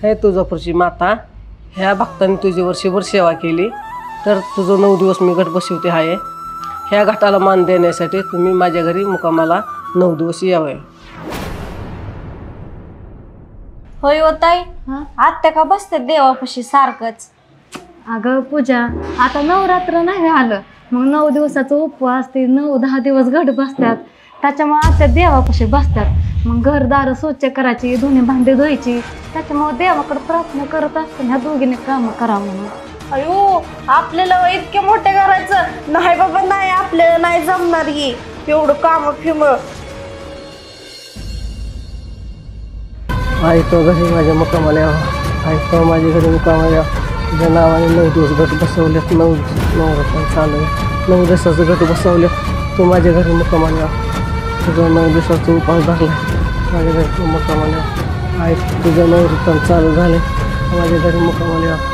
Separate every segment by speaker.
Speaker 1: हे तुळजापूरची माता, ह्या भक्तांनी तुझी वर्षभर सेवा केली तर तुझं 9 दिवस मी घट बसवते आहे. ह्या घाटाला मान देण्यासाठी तुम्ही माझ्या घरी मुक्कामाला 9 दिवस यावे.
Speaker 2: होय ओ ताई, आत्या का बसते देवापाशी सारखंच?
Speaker 3: अगं पूजा, आता नवरात्र नाही आलं, मग 9 दिवसाचा उपवास, ते 9-10 दिवस घट बसतात, त्याच्यामुळे आत्या देवापाशी बसतात. मग घरदार स्वच्छ करायची, धुणे भांडे धुवायची, त्याच्यामुळे देवाकडे प्रार्थना करत असते ह्या दोघीने काम करा म्हणून.
Speaker 2: अयो, आपल्याला इतके मोठे करायचं नाही बाबा, नाही आपल्याला नाही जमणार ही एवढं काम फिम.
Speaker 1: आई तो घरी माझ्या मुक्कामाला यावा. आई तो माझ्या घरी मुक्कामाला यावा. तुझ्या नावाने 9 दिवस घट बसवल्यात. 9 चालू 9 दिवसाचं घट बसवल्यात. तू माझ्या घरी मुक्कामाला यावा. तुझं 9 दिवसाचा उपास धरला, माझ्या घरी तू मुक्कामाला यावा. आई तुझं नवरात्र चालू झालं, माझ्या घरी मुक्कामाला यावा.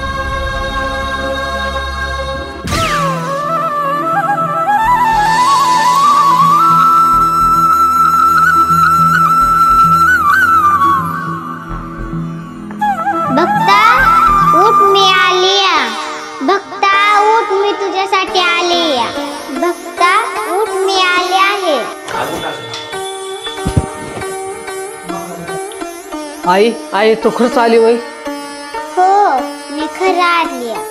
Speaker 4: भक्ता उठ, मी आली या. भक्ता उठ, मी तुझ्यासाठी आली या. भक्ता उठ, मी आले आहे.
Speaker 1: आई आई तू खरंच आली होय?
Speaker 4: हो, मी खरं आली आहे.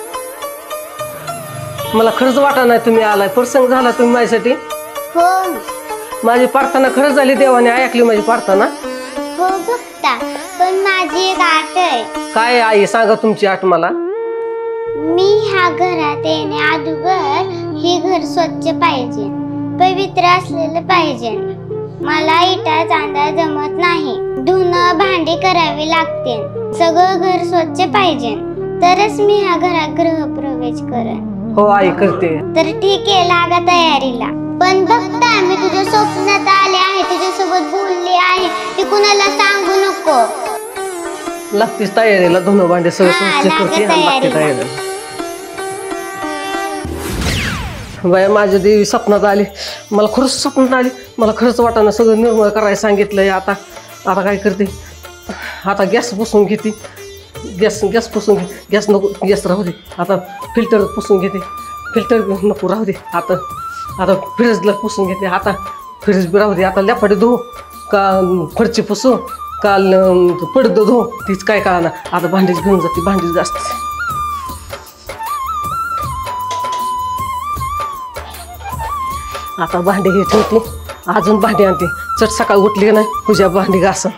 Speaker 1: मला खरंच वाटा नाही तुम्ही आलाय. प्रसंग झाला तुम्ही माझ्यासाठी.
Speaker 4: हो
Speaker 1: माझी प्रार्थना खरंच झाली, देवाने ऐकली माझी प्रार्थना.
Speaker 4: हो भक्ता, पण माझी एक आट आहे.
Speaker 1: काय आई सांगा तुमची आठ मला.
Speaker 4: मी ह्या घरात येण्या अगोदर हे घर स्वच्छ पाहिजे, पवित्र असलेलं पाहिजे. मला इटा चांदा जमत नाही, धुणं भांडी करावी लागते. सगळं घर स्वच्छ पाहिजे, तरच मी ह्या घरात गृहप्रवेश करेन.
Speaker 1: हो आई करते. तर
Speaker 4: ठीक आहे, लागा तयारीला. पण बघता, मी तुझ्या स्वप्नात आले आहे, तुझ्यासोबत बोलले आहे, ते कुणाला सांगू नको.
Speaker 1: लागतेच तयारीला. धुणं भांडे सगळं स्वच्छ करते, लागते तयारीला. बाय माझ्या देवी स्वप्नात आली, मला खरंच स्वप्नात आली. मला खरंच वाटाणं सगळं निर्मळ करायला सांगितलंय. आता काय करते, आता गॅस पुसून घेते. गॅस पुसून घे. गॅस नको, गॅस राहू दे. आता फिल्टर पुसून घेते. फिल्टर नको राहू दे. आता फ्रीजला पुसून घेते. आता फ्रीज बी राहू दे. आता लॅपाटे धुवू का फडची पुसू का पडदं धुवू, तीच काय कळना. आता भांडीच घेऊन जाते, भांडीच घासते. आता भांडी घेत होती, अजून भांडी आणते. चट सकाळी उठली का नाही, तुझ्या भांडी घासन.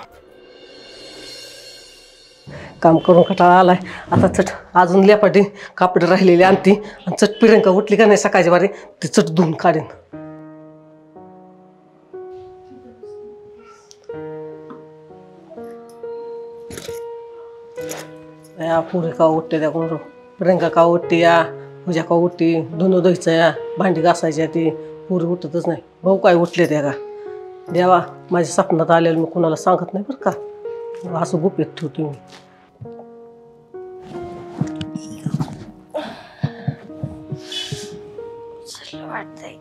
Speaker 1: काम करून कटाळा आलाय. आता चट अजून लेपाटी कापड राहिलेली आणते आणि चट प्रियंका उठली का नाही सकाळच्या बारी, ती चट धुवून काढेन. या पुढे का उठते त्या कोण, प्रियंका का उठते, या पूजा का उठते, धुणं धुवायचं, या भांडी घासायची. ती पुरी उठतच नाही. भाऊ काय उठले त्या का. देवा माझ्या स्वप्नात आलेलं मी कुणाला सांगत नाही बरं का, असं गुपित ठेवते मी.
Speaker 2: वाटतंय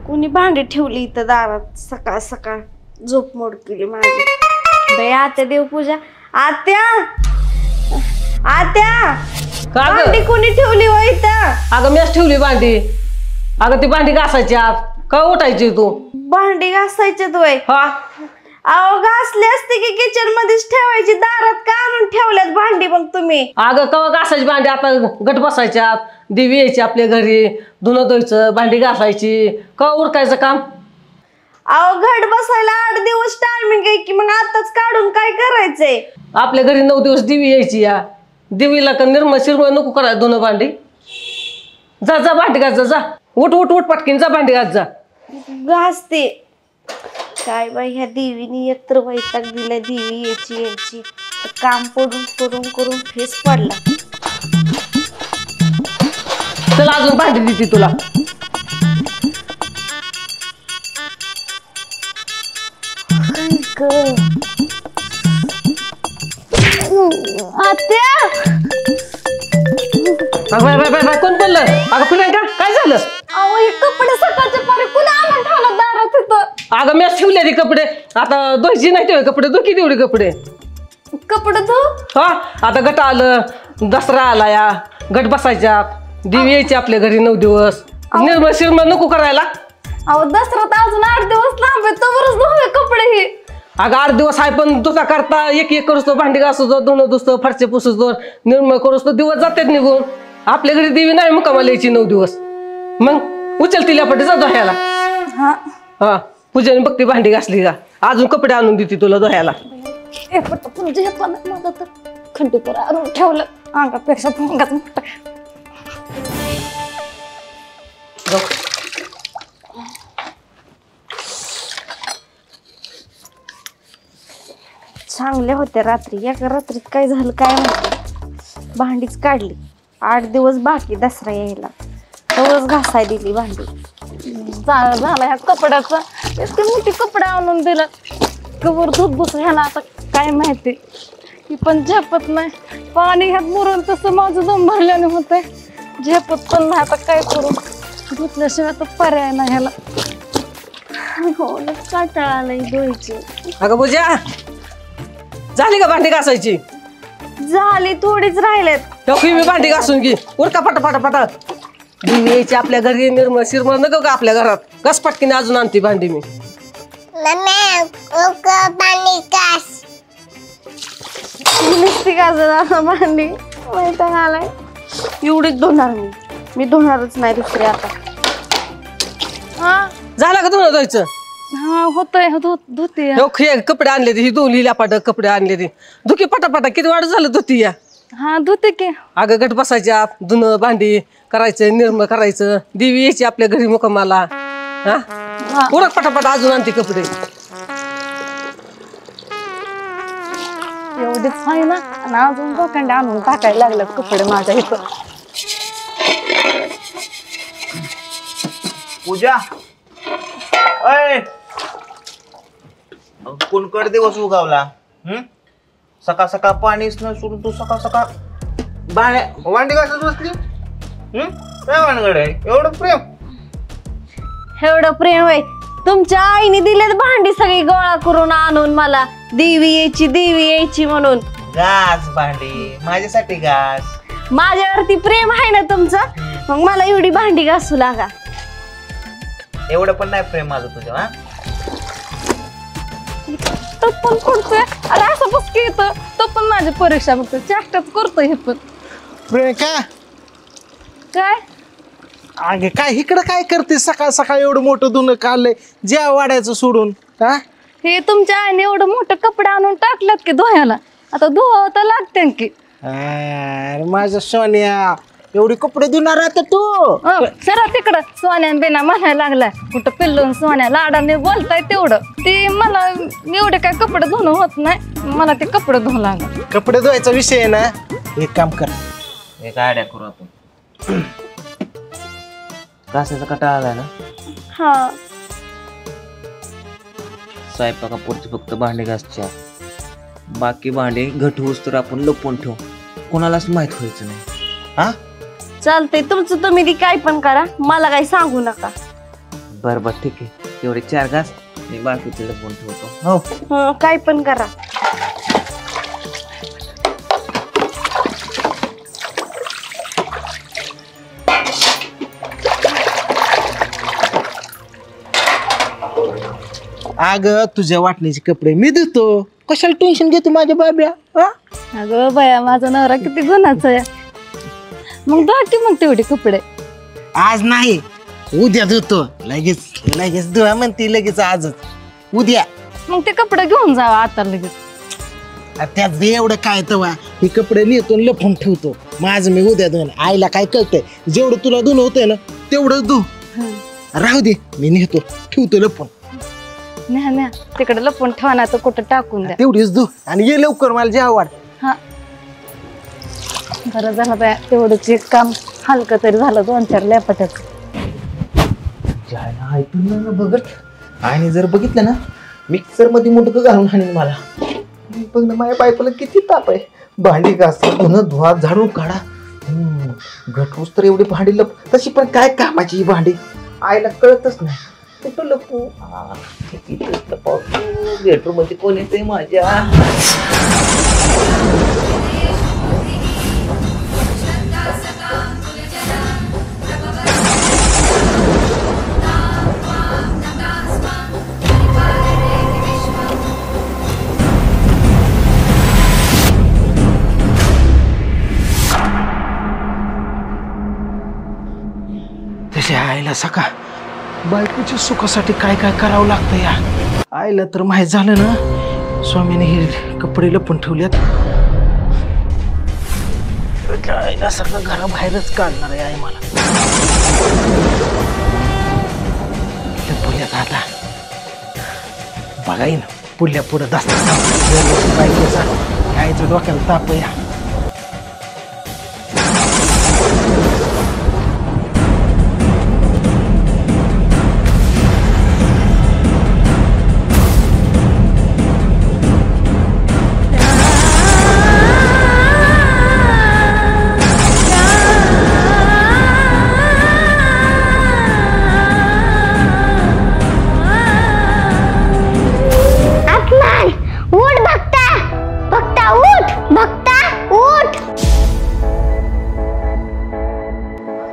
Speaker 2: कुणी भांडी ठेवली इथं दारात सकाळ सकाळ. झोप मोड केली माझी. बाई आत्या देवपूजा. आत्या भांडी कोणी ठेवली हो इथं?
Speaker 1: अगं मीच ठेवली भांडी. अगं ती भांडी घासायची. आज का उठायची तू?
Speaker 2: भांडी घासायचे तू?
Speaker 1: हा
Speaker 2: अहो घासली असते की किचन मध्येच ठेवायची, दारात का आणून ठेवल्यात भांडी मग तुम्ही?
Speaker 1: अगं कवा घासायची भांडी, आता गट बसायच्या, देवी यायची आपल्या घरी, धुणं धुवायचं, भांडी घासायची, कवा उरकायचं काम.
Speaker 2: अहो घट बसायला 8 दिवस टायमिंग आहे की, मग आताच काढून काय करायचंय?
Speaker 1: आपल्या घरी 9 दिवस देवी यायची. या देवीला का निर्मळ शिरमळ नको करायला धुणं भांडी. जा जा भांडी घास जा. उठ उठ उठ पटकीन जा भांडी घास जा.
Speaker 2: घासते. काय बाई ह्या देवीनी एकतर वैताग दिला. देवी यायची काम करून फेस पडला.
Speaker 1: चल अजून भांडी देते तुला.
Speaker 4: काय
Speaker 3: आत्या
Speaker 1: बाय बाय बाय बाय कोण बोललं? अगं प्रियंका काय झालं?
Speaker 3: अहो हे कपडे सकाळच्या पारी कुणा आणून ठेवलं दारात इथं?
Speaker 1: अगं मी ठेवले ते कपडे, आता धुवायची नाही तेवढे कपडे, धुकी तेवढे कपडे.
Speaker 3: कपडे धु.
Speaker 1: हा आता गट आलं, दसरा आला या, गट बसायच्या, देवी यायची आपल्या घरी 9 दिवस. निर्मळ शिरमळ नको करायला.
Speaker 3: अहो दसरा तर अजून 8 दिवस लांब आहे, तोवरच धुवे कपडे हे.
Speaker 1: अगं 8 दिवस आहे पण तुझा करता एक एक करूस तो, भांडी घासूस, धुणं धुसतो, फरचे पुसूस, निर्मळ करूस तो दिवस जातात निघून. आपल्या घरी देवी नाही मुक्कामाला यायची 9 दिवस. मग उचल तिला पटे जा धुयाला. हा पूजेने बघती भांडी घासली का, अजून कपडे आणून देते तुला धुयाला.
Speaker 3: हे पण जे पण माझं तर खंडीपर आणून ठेवलं अंगापेक्षा अंगात मोठा.
Speaker 2: चांगले होते रात्री. एका रात्रीत काय झालं काय माहिती, भांडीच काढली. 8 दिवस बाकी दसरा यायला, तेवढंच घासाय दिली भांडी.
Speaker 3: झाला ह्या कपड्याचा, इतके मोठी कपडे आणून दिलं, कवर धुत बस ह्याला. आता काय माहिती, ही पण झेपत नाही. पाणी ह्यात मुरून तसं माझं दम भरल्याने होतंय, झेपत पण नाही. आता काय करू, धुतल्याशिवाय तर पर्याय नाही ह्याला.
Speaker 2: हो काटाळा आलाय धुवायची.
Speaker 1: अगं पूजा झाली का भांडी घासायची?
Speaker 2: झाली, थोडीच राहिलेत.
Speaker 1: तेव्हा मी भांडी घासून घे, उरका पटा पटा पटा. देवी यायची आपल्या घरी, निर्मळ शिरमळ नको का आपल्या घरात. कस पटकीने अजून आणते भांडी मी.
Speaker 2: नुसती गाजर भांडी वैताग आलाय. एवढीच धुणार मी धुणारच नाही दुसरी आता.
Speaker 3: हा
Speaker 1: झाला का तुला धुवायचं?
Speaker 3: हा होतंय, धुते.
Speaker 1: कपडे आणले ही दोन लिहिल्या कपडे आणले ती धुकी पटापटा. किती वाढ झालं धुती या.
Speaker 3: हा धुते की.
Speaker 1: अगं गट बसायच्या, धुणं भांडी करायचं, निर्मळ करायचं, देवी यायची आपल्या घरी मुक्कामाला. हा उरक पटापट अजून आणते कपडे.
Speaker 3: एवढीच आहे ना, आणि अजून लोखंड आणून टाकायला लागलं कपडे माझ्या इथं.
Speaker 5: पूजा अय कोणकडे दिवस उगावला. सकाळ सकाळ पाणीच न सोडून तू सकाळ सकाळ भांडी घासत बसली. काय भानगड आहे, एवढं प्रेम?
Speaker 2: एवढं प्रेम आहे. तुमच्या आईने दिलेत भांडी सगळी गोळा करून आणून मला, देवी यायची म्हणून.
Speaker 5: घास भांडी माझ्यासाठी घास.
Speaker 2: माझ्यावरती प्रेम आहे ना तुमचं, मग मला एवढी भांडी घासू लागा.
Speaker 5: एवढं पण नाही प्रेम माझं तुझं. हा
Speaker 3: तो पण करतोय, अरे असं बस की येतं. तो पण माझी परीक्षा बघतो, चाष्टाच करतोय हे पण.
Speaker 6: प्रियंका
Speaker 3: काय
Speaker 6: अगे काय इकडं काय करते सकाळ सकाळ एवढं मोठं धुणं काढलंय ज्या वाड्याचं सोडून. हा
Speaker 3: हे तुमच्या आईने एवढं मोठं कपडे आणून टाकल्यात की धुवायला, आता धुवावं तर लागते की.
Speaker 6: अरे माझ्या सोन्या एवढी कपडे धुणार आता तू.
Speaker 3: सरा तिकडं सोन्यान बिना म्हणायला लागलाय. कुठं पिल्लून सोन्या लाडाने बोलताय तेवढं. ते मला एवढे काय कपडे धुणं होत नाही, मला ते कपडे धुवून लागत.
Speaker 6: कपडे धुवायचा विषय आहे ना, एक काम कर,
Speaker 5: एक आयडिया करू आपण. घासाचा कटाळा आलाय ना,
Speaker 2: हा
Speaker 5: स्वयंपाकापुरती फक्त भांडी घासच्या, बाकी भांडी घट होऊस तर आपण लपवून ठेवू, कोणालाच माहित व्हायचं नाही. हा
Speaker 2: चालतंय, तुमचं तुम्ही ती काय पण करा, मला काही सांगू नका.
Speaker 5: बर बर ठीक आहे. तेवढे 4 घास मी बाकीचे लपवून ठेवतो. हो
Speaker 2: काय पण करा.
Speaker 6: अग तुझ्या वाटण्याचे कपडे मी धुतो, कशाला टेन्शन घेतो माझ्या बाब्या.
Speaker 3: अगं बाया माझा नवरा किती गुणाचा आहे. मग धुवा की मग तेवढे कपडे.
Speaker 6: आज नाही उद्या धुतो. लगेच धुवा म्हणते लगेच आजच उद्या.
Speaker 3: मग ते कपडे घेऊन जावा आता लगेच.
Speaker 6: त्यात एवढं काय तवा हे कपडे नेतो लपून ठेवतो. माझं मी उद्या धुन. आईला काय कळतंय, जेवढं तुला धुन होतंय ना तेवढं धु. राहू दे मी नेतो ठेवतो लपून.
Speaker 3: न्या तिकडे लपून ठेवा ना, तर कुठं टाकून द्या.
Speaker 6: तेवढीच धु आणि ये लवकर मला जे आवड.
Speaker 3: हा बरं झालं बाया, तेवढंच एक काम हलकं तरी झालं. 2-4 लेपाट्याच
Speaker 5: बघत आणि जर बघितलं ना
Speaker 6: मिक्सर मध्ये मुंडकं घालून हाणीन मला. पण माझ्या बायकोला किती ताप आहे. भांडी घासा, धुणं धुवा, झाडून काढा. घटूस तर एवढी भांडी तशी पण काय कामाची ही भांडी आईला कळतच नाही. कुठं लपू? बेडरूम मध्ये कोण येते माझ्या? तसे आईला सका बायकोच्या सुखासाठी काय काय करावं लागतं या. आईला तर माहीत झालं ना स्वामीने हे कपडे लपून ठेवल्यात. आईला सगळं घराबाहेरच काढणार आहे आई मला. लपवल्यात आता बघाईन पुढल्या पुढं दास्ता बायकोचा आईचं डोक्याला ताप या.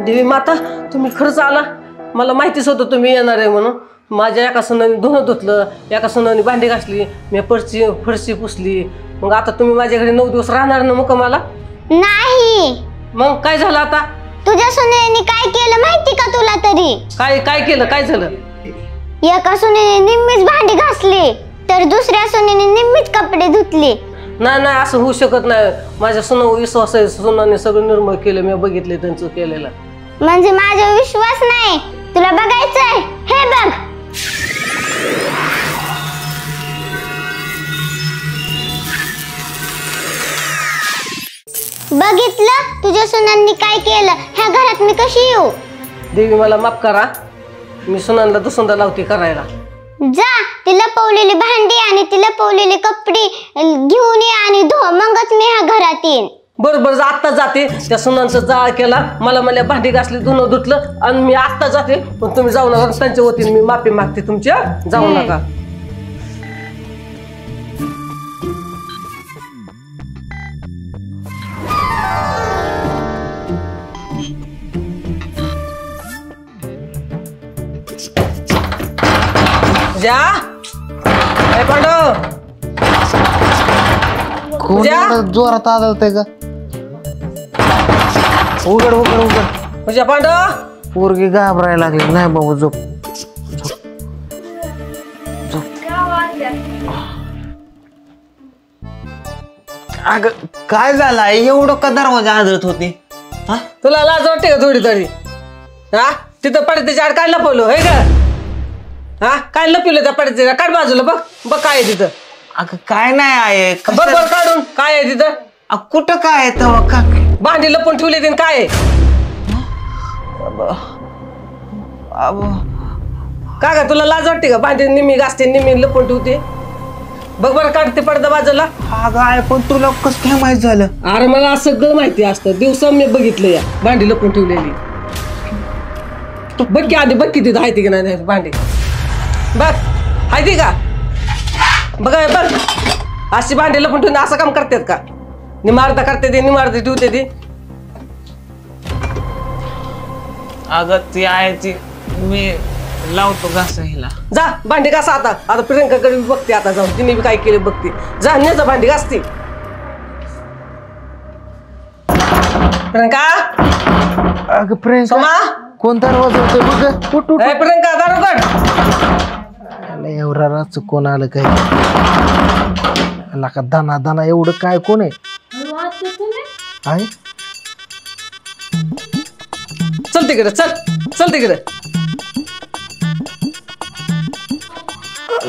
Speaker 1: देवी माता तुम्ही खरंच आला. मला माहितीच होतं तुम्ही येणार आहे म्हणून. माझ्या एका सुनाने धुणं धुतलं, एका सुनाने भांडी घासली, मी फरशी पुसली. मग आता तुम्ही माझ्या घरी 9 दिवस राहणार ना मुक्कामाला?
Speaker 4: नाही.
Speaker 1: मग काय झालं आता?
Speaker 4: तुझ्या सुनेने काय केलं माहिती का तुला तरी?
Speaker 1: काय काय केलं? काय झालं?
Speaker 4: एका सुनेने निम्मीच भांडी घासली तर दुसऱ्या सुनेने निम्मीच कपडे धुतले.
Speaker 1: नाही नाही, असं होऊ शकत नाही. माझ्या सुनावर विश्वास आहे. सुनाने सगळं निर्मळ केलं, मी बघितले त्यांचं केलेलं.
Speaker 4: म्हणजे माझा विश्वास नाही? तुला बघायचंय? हे बघ. बघितलं तुझ्या सुनांनी काय केलं? ह्या घरात मी कशी येऊ?
Speaker 1: देवी मला माफ करा. मी सुनांना दुसंदा लावते करायला.
Speaker 4: जा, ती लपवलेली भांडी आणि ती लपवलेली कपडे घेऊन ये आणि धो, मगच मी ह्या घरात येईन.
Speaker 1: बरोबर, आत्ता जाते. त्या सुनांचा जाळ केला, मला भांडी घासली, धुणं धुतलं आणि मी आत्ता जाते. पण तुम्ही जाऊ नका. त्यांच्या वतीने मी माफी मागते तुमच्या. जाऊ नका. जा पांडव,
Speaker 6: जोरात आदळतंय का? उघड उघड उघड.
Speaker 1: म्हणजे पांडव
Speaker 6: पोरगी घाबरायला लागली. नाही बाबू झोप. अग काय झालं? एवढं का दरवाजा आदळत होते?
Speaker 1: तुला लाज वाटते का थोडी तरी? हा, तिथं पडद्याच्या आड काय लपवलं होय का? हा, काय लपवलं त्या पडद्याच्या? काढ बाजूला, बघ बघ काय आहे तिथं.
Speaker 6: अगं काय नाही आहे.
Speaker 1: बघ बघ काढून काय आहे तिथं.
Speaker 6: कुठं काय आहे तेव्हा? का
Speaker 1: भांडी लपून ठेवली तिने, काय आहे? का ग, तुला लाज वाटते का? भांडी निम्मी घासते, निम्मी लपून ठेवते. बघ बरं, काढते पडदा बाजूला.
Speaker 6: अगं आहे, पण तुला कसं काय माहित झालं?
Speaker 1: अरे मला सगळं माहिती असतं. दिवसा मी बघितलं या भांडी लपून ठेवलेली. बघ की आधी, बघ किती आहे की नाही भांडी. बघ आहे का? बघ बघ, अशी भांडी लपून ठेवून असं काम करतात का? निमारता करते ते, निमारता ठेवते ते.
Speaker 5: अगं ती आहे ती, मी लावतो घासायला.
Speaker 1: जा भांडी घासा आता. आता प्रियंकाकडे बघते आता जाऊन, तिने बी काय केले बघते. जा न्याचा भांडी घासते. प्रियंका,
Speaker 6: अगं प्रियंका,
Speaker 1: सोमा,
Speaker 6: कोण दरवाजा होतोय बघ. उठ उठ.
Speaker 1: प्रियंका दारू काढ.
Speaker 6: एवढा कोण आलं काय? का दाना दाना एवढं काय? कोण आहे?
Speaker 1: चल तिकडे, चल चल तिकडे.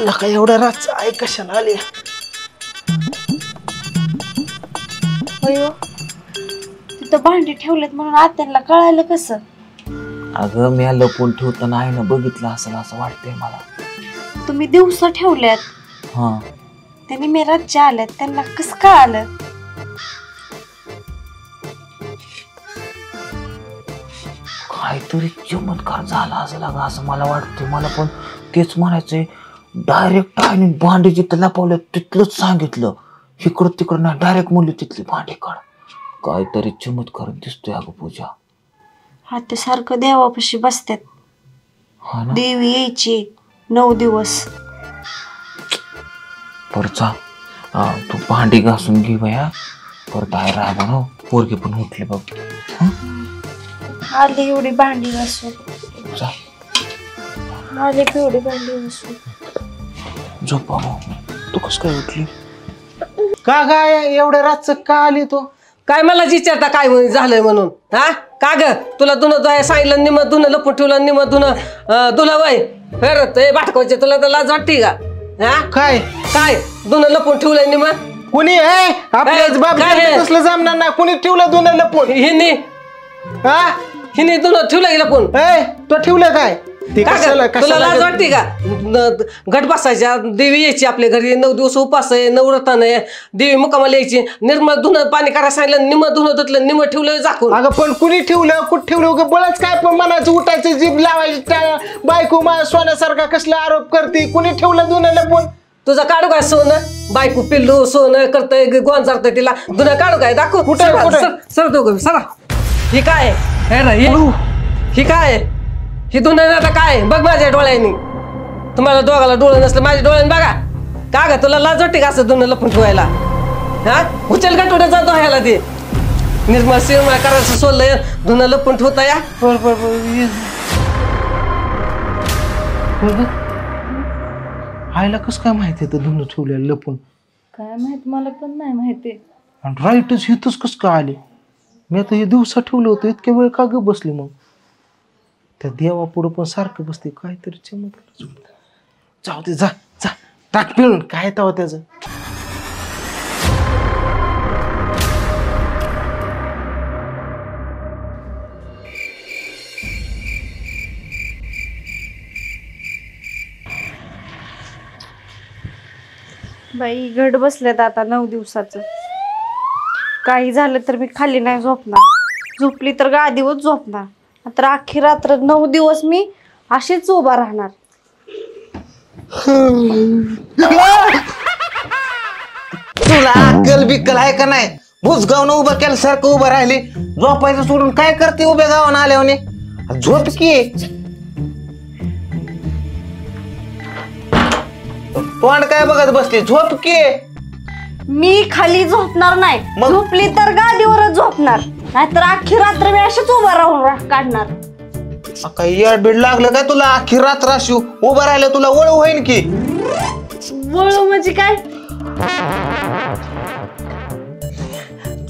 Speaker 6: नका एवढा रात आहे, कशाला आली?
Speaker 2: अयो, तिथं भांडी ठेवलेत म्हणून आत्यांना कळालं कसं?
Speaker 5: अगं मी लपून ठेवताना आहे ना बघितलं असेल असं वाटतंय मला.
Speaker 2: तुम्ही दिवसा ठेवल्यात,
Speaker 5: हा
Speaker 2: त्यांनी मी रातच्या आल्यात, त्यांना कसं काय आलं?
Speaker 5: काहीतरी चमत्कार झाला असं असं मला वाटतं. मला पण तेच म्हणायचंय. डायरेक्ट आईने भांडी जिथं लपवलं तिथलंच सांगितलं. इकडं तिकडं नाही, डायरेक्ट म्हणली तिथली भांडी काढ. काहीतरी चमत्कार दिसतोय अगं पूजा.
Speaker 2: हा ते सारखं देवापाशी बसतात.
Speaker 5: हा ना.
Speaker 2: देवी यायची 9 दिवस.
Speaker 5: परत जा. तू भांडी घासून घे बया. परत आहे राबण. पोरगी पण उठली बघ.
Speaker 2: आली एवढी भांडी घासून,
Speaker 5: जा
Speaker 2: आली एवढी भांडी घासून.
Speaker 5: झोपा. तू कस काय उठली?
Speaker 6: का काय एवढ्या रातचं का आली तो?
Speaker 1: काय मला विचारता काय झालंय म्हणून? हा का ग तुला धुणं सांगितलं, निम धुणं लपून ठेवलं, निम धुणं तुला वय फेरत बाटकायचे, तुला तर लाज वाटते का? हा
Speaker 6: काय
Speaker 1: काय धुणं लपून ठेवलंय निम?
Speaker 6: कुणी आपल्याच बाप कसलं जमणार नाही. कुणी ठेवलं दोन लपून?
Speaker 1: हिने हिने धुणं ठेवलं लपून.
Speaker 6: तो ठेवलं काय ते?
Speaker 1: तुला लाज वाटते का? घट बसायच्या, देवी यायची आपल्या घरी, 9 दिवस उपास आहे, नवरत्न आहे, देवी मुकामाला यायची. निर्मळ धुणं पाणी करायला सांगितलं, निम धुणं धुतलं, निम ठेवलं झाकून.
Speaker 6: अगं पण कुणी ठेवलं, कुठं ठेवलं? बळच काय पण मनाचं उठायचं, जीभ लावायची. बायको माझ्या सोन्यासारखा कसला आरोप करते. कुणी ठेवलं दोन लपून?
Speaker 1: तुझं काढू काय सोनं? बायको पिल्लू सोनं करतय, गोंजारतय, तिला धुणं काढू काय? दाखव.
Speaker 6: कुठं?
Speaker 1: सर दोघं सरा. ही काय ही काय? ही धुणं आता काय बघ माझ्या डोळ्यांनी. तुम्हाला दोघाला डोळं नसलं, माझ्या डोळ्याने बघा. का ग तुला लाज वाटते का असं धुणं लपून ठेवायला? हा उचल का टोड्या जातो ह्याला ते निर्मळ शिरमळ करायचं सोडलंय, धुणं लपून ठेवता या.
Speaker 6: आईला कसं काय माहिती आहे धुणं ठेवलेलं लपून?
Speaker 3: काय माहित, मला पण नाही माहिती.
Speaker 6: आणि राईटच इथंच कसं काय आले? मी आता हे दिवसा ठेवलं होतं, इतक्या वेळ का ग बसली? मग त्या देवा पुढं पण सारखं बसते. काहीतरी चमत्कार. जाऊ दे, जा जा टाक पिळून. काय तवा त्याचं?
Speaker 2: बाई घट बसल्यात आता 9 दिवसाचं. काही झालं तर मी खाली नाही झोपणार, झोपली तर गादीवर झोपणार. आता अख्खी रात्र 9 दिवस मी अशीच उभा राहणार.
Speaker 5: तुला अक्कल बिक्कल आहे का नाही? भुजगावनं उभं केलं सारखं उभं राहिली. झोपायचं सोडून काय करते उभ्या गावानं आल्याने? झोप की. तोंड काय बघत बसली? झोप की.
Speaker 2: मी खाली झोपणार नाही,
Speaker 5: मग?
Speaker 2: झोपली तर गादीवरच झोपणार, नाहीतर अख्खी रात्र मी अशीच उभा राहून काढणार.
Speaker 5: काही येडबीड लागलं काय तुला? अख्खी रात्र अशी उभं राहिलं तुला वळू होईन की?
Speaker 2: वळू म्हणजे काय?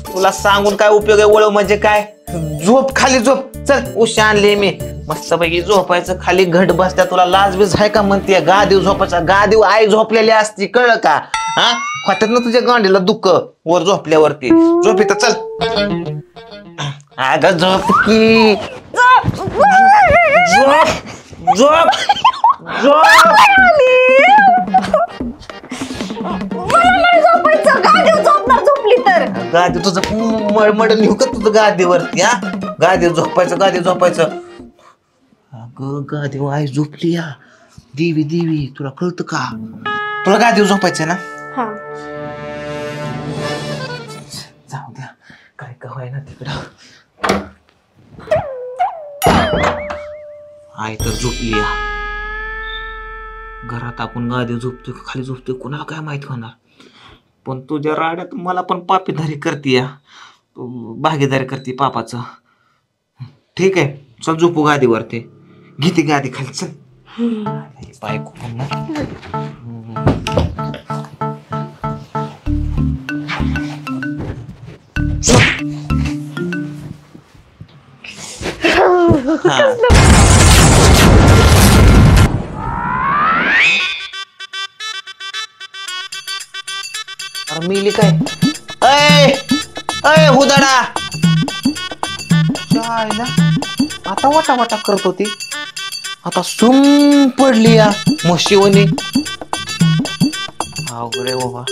Speaker 5: तुला सांगून काय उपयोग आहे? वळू म्हणजे काय? झोप, खाली झोप. चल उशी आणली मी, मस्तपैकी झोपायचं खाली. घट बसत्या. तुला लाज बीज आहे का म्हणते? गादीव झोपायचा. गादीव आई झोपलेली असती, कळलं का? हा होत्यात ना तुझ्या गांडीला दुःख वर झोपल्यावरती. झोप इथं, चल. अगं झोप की. झोप झोप झोप.
Speaker 2: झोपायचं, गादीवर झोपणार झोपली तर.
Speaker 5: गादी तुझं मळमळ लिहू का तुझं गादीवरती? हा गादीवर झोपायचं, गादीवर झोपायचं. अगं गादीवर आई झोपली या. देवी देवी, तुला कळतं का? तुला गादीवर झोपायचं ना?
Speaker 2: हा
Speaker 5: जाऊ द्या, काय का व्हाय ना तिकडं. आई तर झोपली या. घरात आपण गादीवर झोपतोय खाली झोपतोय कोणाला काय माहित होणार. पण तुझ्या राड्यात मला पण पापीधारी करते या. भागीदारी करते पापाचं. ठीक आहे, चल झोपू गादीवरती. घेते गादी खाली, चल. बायको पण ना. अरे मिली काय? अय हुदाडा, आता वाटा वाटा करत होती. आता सुम पडली या म्हशीवणी. अवघड आहे बाबा.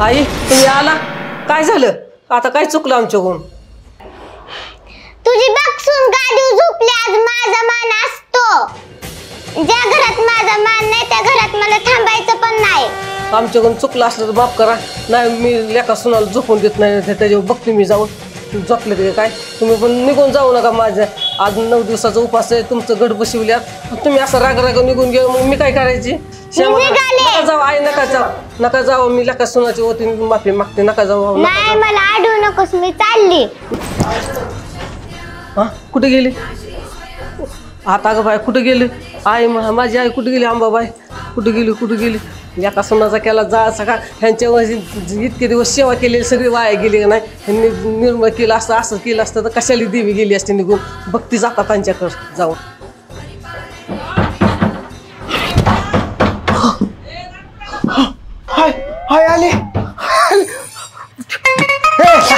Speaker 1: आई तुम्ही आला. काय झालं आता? काय चुकलं आमच्याकडून?
Speaker 4: तुझी बघसून गादी झोपली. आज माझा मान असतो. ज्या घरात माझा मान नाही त्या घरात मला थांबायचं पण नाही.
Speaker 1: आमच्याकडून चुकलं असलं तर माफ करा. नाही मी लेका सुनाला झोपून देत नाही. त्याच्यावर बघते मी जाऊन. झोपले ते काय? तुम्ही पण निघून जाऊ नका. माझ्या आज 9 दिवसाचा उपास आहे. तुमचं घट बसवल्यात. तुम्ही असं राग निघून गेलो मग मी काय करायची? नका जाऊ आई, नका जाऊ, नका जाऊ. मी लेका सुनाची वतीने माफी मागते. नका जाऊ.
Speaker 4: नाही मला आडू नकोस. मी चालली.
Speaker 1: हा कुठे गेली आता ग बाय? कुठे गेली आई? माझी आई कुठे गेली? अंबाबाई कुठे गेली? कुठे गेली? एका सुनाचा केला जा सका. ह्यांच्या इतके दिवस सेवा केलेली सगळी वाया गेली नाही. ह्यांनी निर्मळ केलं असतं. असं केलं असतं तर कशाला देवी गेली असते निघून. भक्ती जातात त्यांच्याकडे जाऊन.
Speaker 5: हाय हाय आले.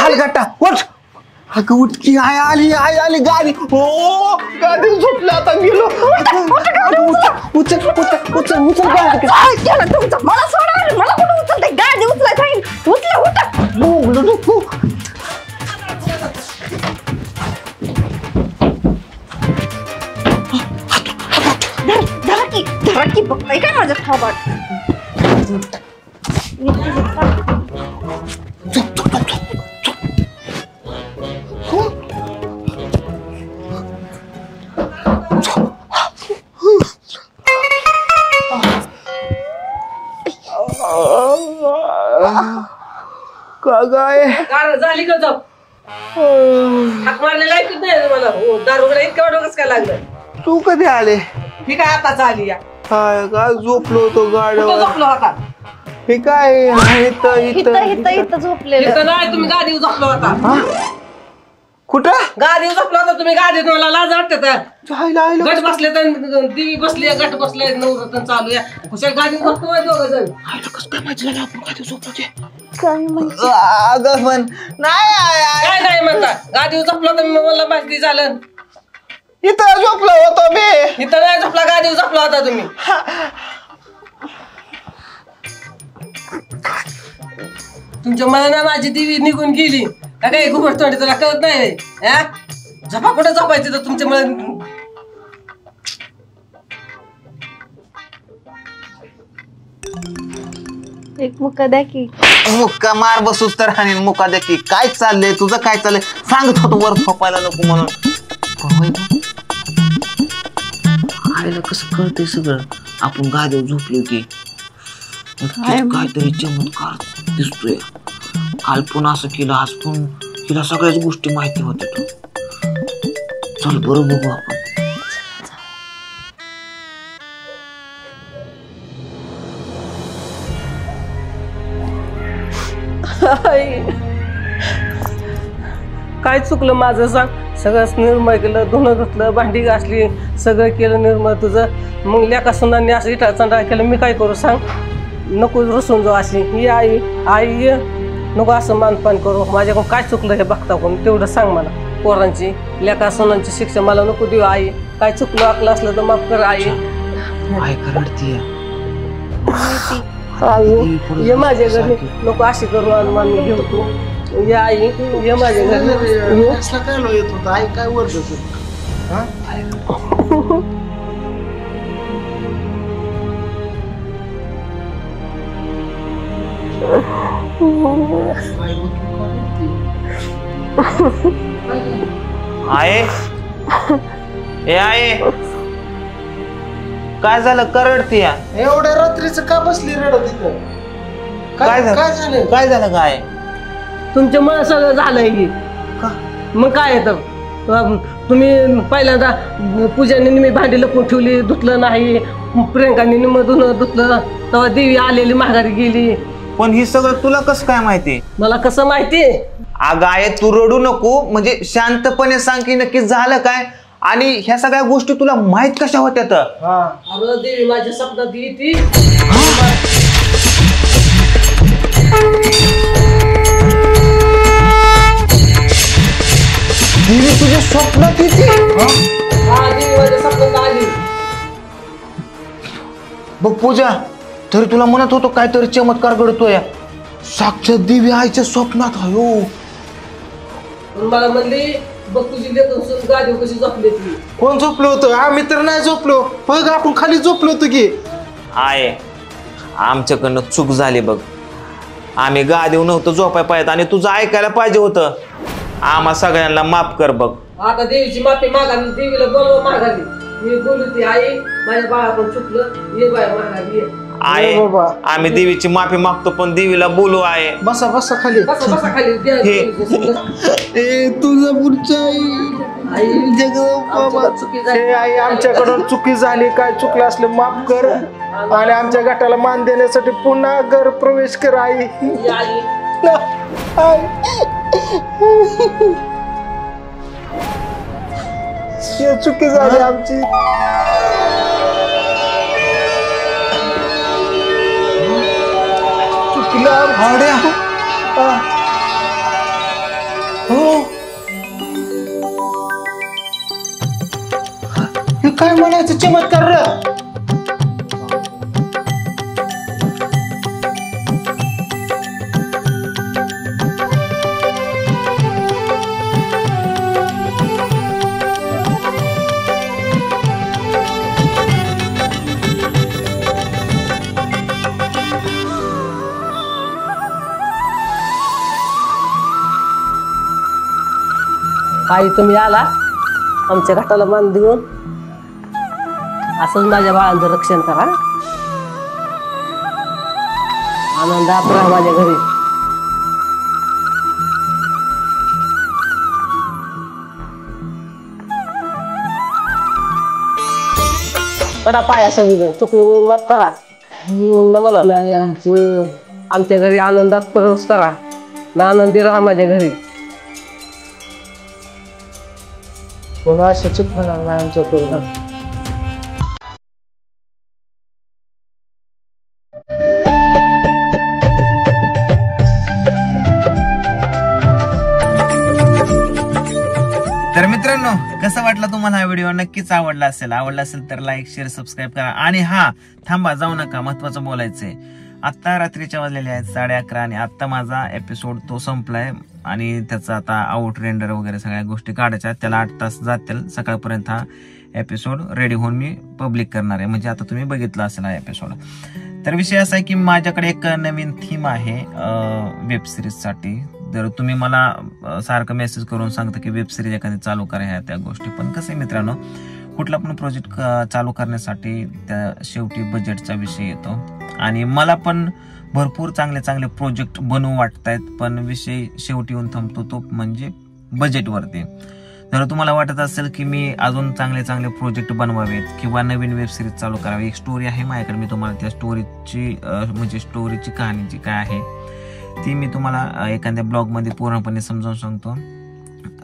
Speaker 5: हलगट्टा उठ. अगं उठ की. आय आली आय आली गाडी. हो गाडी झोपला. आता गेलो. उचल उचल उचल उचल गाडी.
Speaker 2: मला सोडा. मला कुठं उचलते? गाडी उचलायचं आहे. उचला उठा. धराकी बघताय काय माझ्या थांबाट?
Speaker 5: काय
Speaker 1: झाली का जाऊ? हाक मारलेला ऐकत नाही मला. दारूकडे इतका डोकंच काय लागलं?
Speaker 5: तू कधी आले?
Speaker 1: ही काय आता झाली या?
Speaker 5: काय काय झोपलो होतो गाडीवर.
Speaker 1: झोपलो होता?
Speaker 5: हे काय
Speaker 2: इथं झोपलेलं.
Speaker 1: इथं नाही, तुम्ही गाडीवर झोपलो होता.
Speaker 5: कुठं?
Speaker 1: गाडीवर झोपलो होता तुम्ही. गाडीत मला लाज वाटते. गट बसले तर देवी बसली. गट बसले. नवरत्न चालू या. कुशल गाडीवर झोपतो दोघ जण.
Speaker 5: काय माहिती झालं आपण गाडी झोपतो?
Speaker 2: काय माहिती?
Speaker 5: अगं पण नाही.
Speaker 1: काय नाही म्हणता? गाडीवर झोपलो तर मला माहिती झालं.
Speaker 5: इथं झोपलो होतो मी.
Speaker 1: इथं नाही झोपला. गाडीवर झोपला होता तुम्ही. तुमच्या मनानं माझी देवी निघून गेली. काय घुबड तोंडी तुला कळत नाही? झोपा कुठं झोपायची तर तुमच्या मला.
Speaker 2: एक मुक्का द्या की.
Speaker 5: मुक्का मार बसूच तर आणि मुक्का द्या की. काय चाललंय तुझं? काय चाललंय? सांगत होतो वर झोपायला नको म्हणून. आईला कसं कळतंय सगळं? आपण गादीवर झोपलो की काहीतरी चमत्कार दिसतोय. काल पण असं केलं, आज पण हिला सगळ्याच गोष्टी माहिती होत्या. चल बरं बघू आपण.
Speaker 1: काय चुकलं माझं सांग? सगळंच निर्मळ केलं. धुणं धुतलं, भांडी घासली, सगळं केलं निर्मळ तुझं. मग लेका सुनांनी असं इटा चंडा केलं. मी काय करू सांग? नको रुसून जाऊ अशी. ही आई आई नको असं मानपान करू. माझ्याकडून काय चुकलं हे बघता कोण तेवढं सांग मला. पोरांची लेका सुनांची शिक्षा मला नको देऊ आई. काय चुकलं आकलं असलं तर माफ कर आई.
Speaker 5: काय करते
Speaker 1: आई ये माझ्या घरी. नको अशी करू. अनुमान मी घेऊ. तू ये आई ये माझ्या घरी.
Speaker 6: काय येत होता आई? काय वर
Speaker 5: आहे ए आहे. काय झालं? करडते या
Speaker 6: एवढ्या रात्रीचं का बसली रडत इथं?
Speaker 5: काय झालं?
Speaker 6: काय झालं?
Speaker 5: काय झालं? काय
Speaker 1: तुमच्यामुळे सगळं झालंय की. मग काय आहे तर तुम्ही पहिल्यांदा पूजाने मी भांडी लपून ठेवली, धुतलं नाही. प्रियंकाने निम धुणं धुतलं, तेव्हा देवी आलेली माघारी गेली.
Speaker 5: पण ही सगळं तुला कसं काय माहिती?
Speaker 1: मला कसं माहिती?
Speaker 5: अगं आहे, तू रडू नको, म्हणजे शांतपणे सांग की नक्की झालं काय आणि ह्या सगळ्या गोष्टी तुला माहित कशा होत्या तर?
Speaker 1: अरे देवी माझ्या स्वप्नात येते.
Speaker 5: देवी तुझ्या स्वप्नात येते?
Speaker 1: हा, देवी माझ्या स्वप्नात आली.
Speaker 5: बघ पूजा, तरी तुला म्हणत होतो काहीतरी चमत्कार घडतोय. साक्षात देवी आईच्या स्वप्नात. हो,
Speaker 1: मला म्हणली बघ तुझी लेकरं गादी कशी झोपली ती.
Speaker 6: कोण झोपलो होतं? आम्ही तर नाही झोपलो. बघ आपण खाली झोपलो होतो की.
Speaker 5: आहे, आमच्याकडनं चूक झाली बघ. आम्ही गादीवर नव्हतं झोपाय पाहिजे आणि तुझं ऐकायला पाहिजे होतं. आम्हा सगळ्यांना माफ कर बघ.
Speaker 1: आता देवीची माफी मागाली, देवीला बोलवा मागाली. मी बोलू ती आई माझ्या बाळा पण चुकलं, ये बाय मागाली ये.
Speaker 5: आहे,
Speaker 6: बाबा.
Speaker 5: आम्ही देवीची माफी मागतो पण देवीला बोलू आहे.
Speaker 6: बसा बसा खाली.
Speaker 1: बसा बसा खाली द्या
Speaker 5: हे.
Speaker 1: देवीचं समजा.
Speaker 6: ए तुझं पुढच्या आई
Speaker 1: आमच्याकडं चुकी झाली.
Speaker 6: हे आई, आमच्याकडून चुकी झाली. काय चुकलं असलं माफ कर आणि आमच्या गटाला मान देण्यासाठी पुन्हा घर प्रवेश कर आई.
Speaker 1: ये आई.
Speaker 6: हे चुकी झाली आमची. चुकलं
Speaker 5: आवड्या.
Speaker 6: हो, हे काय म्हणायचं चमत्कार रे?
Speaker 1: आई तुम्ही आला आमच्या घाटाला मान देऊन. असंच माझ्या बाळांचं रक्षण करा. आनंदात राहा माझ्या घरी. पडा पाया सगळी चुकून वाटता मला आमच्या घरी आनंदात प्रवेश करा. आनंदी राहा माझ्या घरी.
Speaker 6: कोणा अशा चुकणार नाही आमच्याकडून.
Speaker 5: तर मित्रांनो, कसा वाटला तुम्हाला हा व्हिडिओ? नक्कीच आवडला असेल तर लाईक शेअर सबस्क्राईब करा. आणि हा, थांबा जाऊ नका, महत्वाचं बोलायचंय. आता रात्रीच्या वाजलेले आहेत 11:30 आणि आता माझा एपिसोड तो संपलाय आणि त्याचा आता आउट रेंडर वगैरे सगळ्या गोष्टी काढायच्या. त्याला 8 तास जातील. सकाळपर्यंत हा एपिसोड रेडी होऊन मी पब्लिक करणार आहे. म्हणजे आता तुम्ही बघितला असेल हा एपिसोड. तर विषय असा आहे की माझ्याकडे एक नवीन थीम आहे वेब सिरीजसाठी. जर तुम्ही मला सारखं मेसेज करून सांगता की वेब सिरीज एखादी चालू करा ह्या त्या गोष्टी, पण कसं आहे मित्रांनो, कुठला पण प्रोजेक्ट चालू करण्यासाठी त्या शेवटी बजेटचा विषय येतो. आणि मला पण भरपूर चांगले चांगले प्रोजेक्ट बनवू वाटतायत, पण विषय शेवटी येऊन थांबतो तो म्हणजे बजेटवरती. जर तुम्हाला वाटत असेल की मी अजून चांगले चांगले प्रोजेक्ट बनवावेत किंवा नवीन वेब सिरीज चालू करावी, एक स्टोरी आहे माझ्याकडे, मी तुम्हाला त्या स्टोरीची कहाणी जी काय आहे ती मी तुम्हाला एखाद्या ब्लॉगमध्ये पूर्णपणे समजावून सांगतो.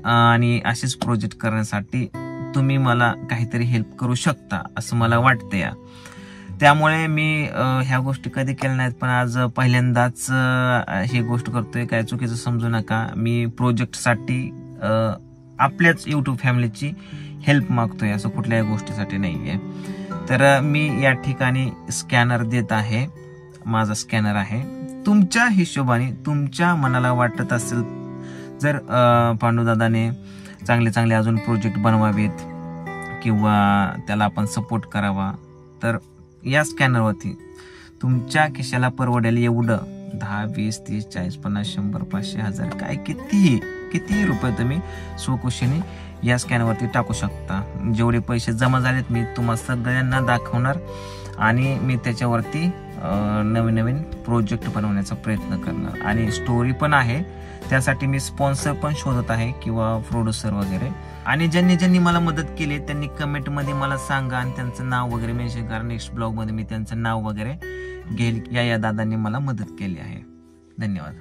Speaker 5: आणि असेच प्रोजेक्ट करण्यासाठी तुम्ही मला काहीतरी हेल्प करू शकता असं मला वाटतं या. त्यामुळे मी ह्या गोष्टी कधी केल्या नाहीत, पण आज पहिल्यांदाच ही गोष्ट करतोय. काय चुकीचं समजू नका. मी प्रोजेक्टसाठी आपल्याच यूट्यूब फॅमिलीची हेल्प मागतोय, असं कुठल्याही गोष्टीसाठी नाही आहे. तर मी या ठिकाणी स्कॅनर देत आहे. माझा स्कॅनर आहे. तुमच्या हिशोबाने तुमच्या मनाला वाटत असेल जर पांडुदादाने चांगले चांगले अजून प्रोजेक्ट बनवावेत किंवा त्याला आपण सपोर्ट करावा, तर या स्कॅनरवरती तुमच्या खिशाला परवडेल एवढं 10, 20, 30, 40, 50, 100, 500, 1000 काय कितीही रुपये तुम्ही स्वखुशीने या स्कॅनरवरती टाकू शकता. जेवढे पैसे जमा झालेत मी तुम्हाला सगळ्यांना दाखवणार आणि मी त्याच्यावरती नवीन नवीन प्रोजेक्ट बनवण्याचा प्रयत्न करणार आणि स्टोरी पण आहे. त्यासाठी मी स्पॉन्सर पण शोधत आहे किंवा प्रोड्युसर वगैरे. आणि ज्यांनी ज्यांनी मला मदत केली त्यांनी कमेंटमध्ये मला सांगा आणि त्यांचं नाव वगैरे मेन्शन करा. नेक्स्ट ब्लॉगमध्ये मी त्यांचं नाव वगैरे घेईल. या दादांनी मला मदत केली आहे. धन्यवाद.